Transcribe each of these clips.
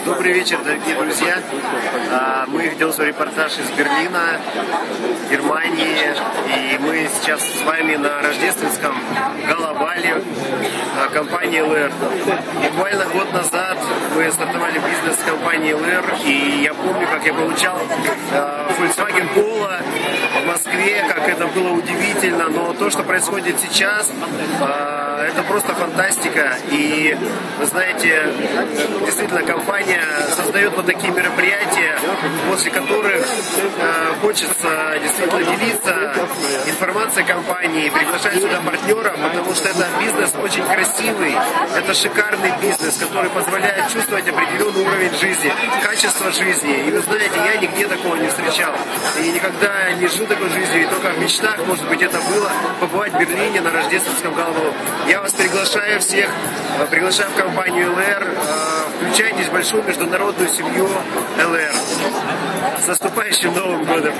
Добрый вечер, дорогие друзья. Мы ведем свой репортаж из Берлина, Германии. И мы сейчас с вами на рождественском гала-бале компании LR. Буквально год назад мы стартовали бизнес с компанией LR. И я помню, как я получал Volkswagen Polo в Москве, как это было удивительно. Но то, что происходит сейчас, это просто фантастика. И вы знаете, действительно, компания создает вот такие мероприятия, после которых хочется действительно делиться информацией компании, приглашать сюда партнеров, потому что это бизнес очень красивый, это шикарный бизнес, который позволяет чувствовать определенный уровень жизни, качество жизни. И вы знаете, я нигде такого не встречал. И никогда не жил такой жизнью, и только в мечтах, может быть, это было, побывать в Берлине на рождественском гала-балу. Я вас приглашаю всех, приглашаю в компанию LR, включайтесь в большую международную семью LR. С наступающим Новым годом!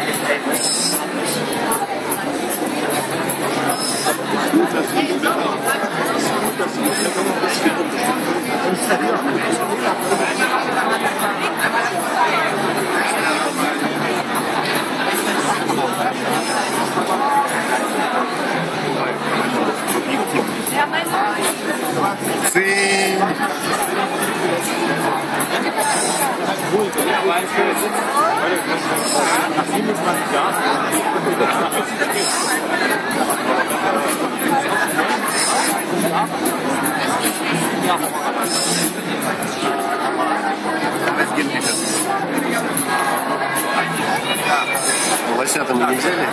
Лося-то мы не взяли?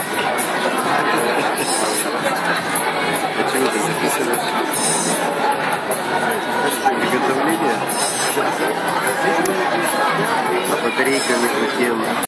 Почему ты записываешь? Приготовление? А батарейка между тем.